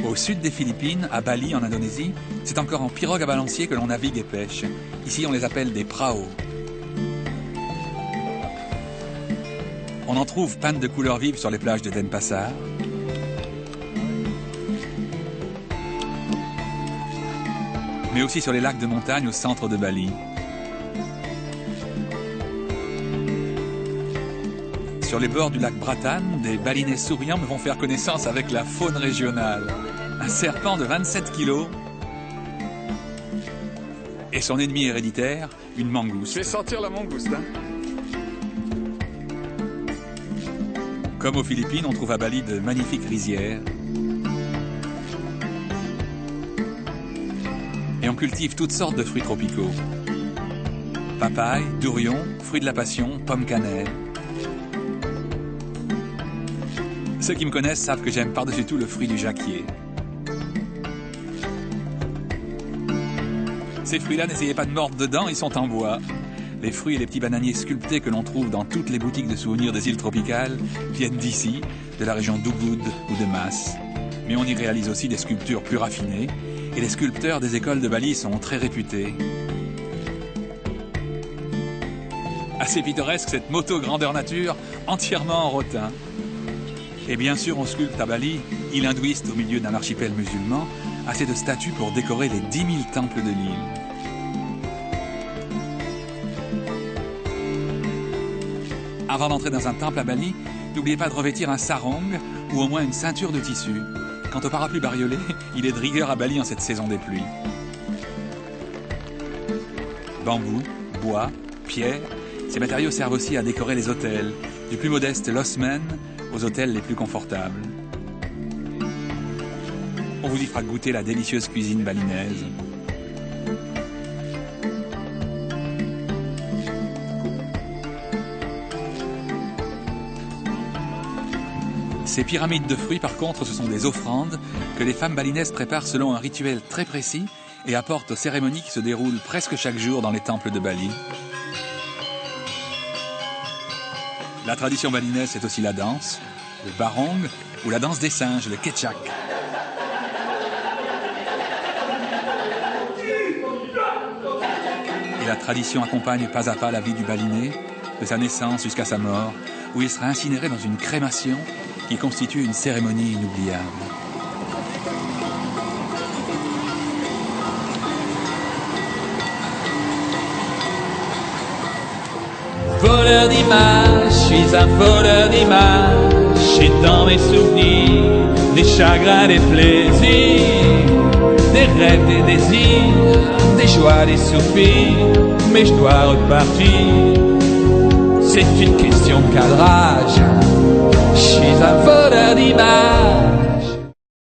Au sud des Philippines, à Bali, en Indonésie, c'est encore en pirogue à balancier que l'on navigue et pêche. Ici, on les appelle des praos. On en trouve peintes de couleurs vives sur les plages de Denpasar. Mais aussi sur les lacs de montagne au centre de Bali. Sur les bords du lac Bratan, des balinais souriants me font faire connaissance avec la faune régionale. Un serpent de 27 kilos et son ennemi héréditaire, une mangouste. Je vais sentir la mangouste, hein. Comme aux Philippines, on trouve à Bali de magnifiques rizières. Et on cultive toutes sortes de fruits tropicaux. Papaye, durion, fruits de la passion, pommes cannelle. Ceux qui me connaissent savent que j'aime par-dessus tout le fruit du jacquier. Ces fruits-là, n'essayez pas de mordre dedans, ils sont en bois. Les fruits et les petits bananiers sculptés que l'on trouve dans toutes les boutiques de souvenirs des îles tropicales viennent d'ici, de la région d'Ubud ou de Mas. Mais on y réalise aussi des sculptures plus raffinées, et les sculpteurs des écoles de Bali sont très réputés. Assez pittoresque cette moto grandeur nature, entièrement en rotin. Et bien sûr, on sculpte à Bali, île hindouiste au milieu d'un archipel musulman, assez de statues pour décorer les 10 000 temples de l'île. Avant d'entrer dans un temple à Bali, n'oubliez pas de revêtir un sarong ou au moins une ceinture de tissu. Quant au parapluie bariolé, il est de rigueur à Bali en cette saison des pluies. Bambou, bois, pierre, ces matériaux servent aussi à décorer les hôtels, du plus modeste Losmen aux hôtels les plus confortables. On vous y fera goûter la délicieuse cuisine balinaise. Ces pyramides de fruits, par contre, ce sont des offrandes que les femmes balinaises préparent selon un rituel très précis et apportent aux cérémonies qui se déroulent presque chaque jour dans les temples de Bali. La tradition balinaise, c'est aussi la danse, le barong ou la danse des singes, le kecak. Et la tradition accompagne pas à pas la vie du baliné, de sa naissance jusqu'à sa mort, où il sera incinéré dans une crémation qui constitue une cérémonie inoubliable. Voleur d'images, je suis un voleur d'images. J'ai dans mes souvenirs des chagrins, des plaisirs, des rêves, des désirs, des joies, des soupirs. Mais je dois repartir, c'est une question de cadrage. Je suis un voleur d'images.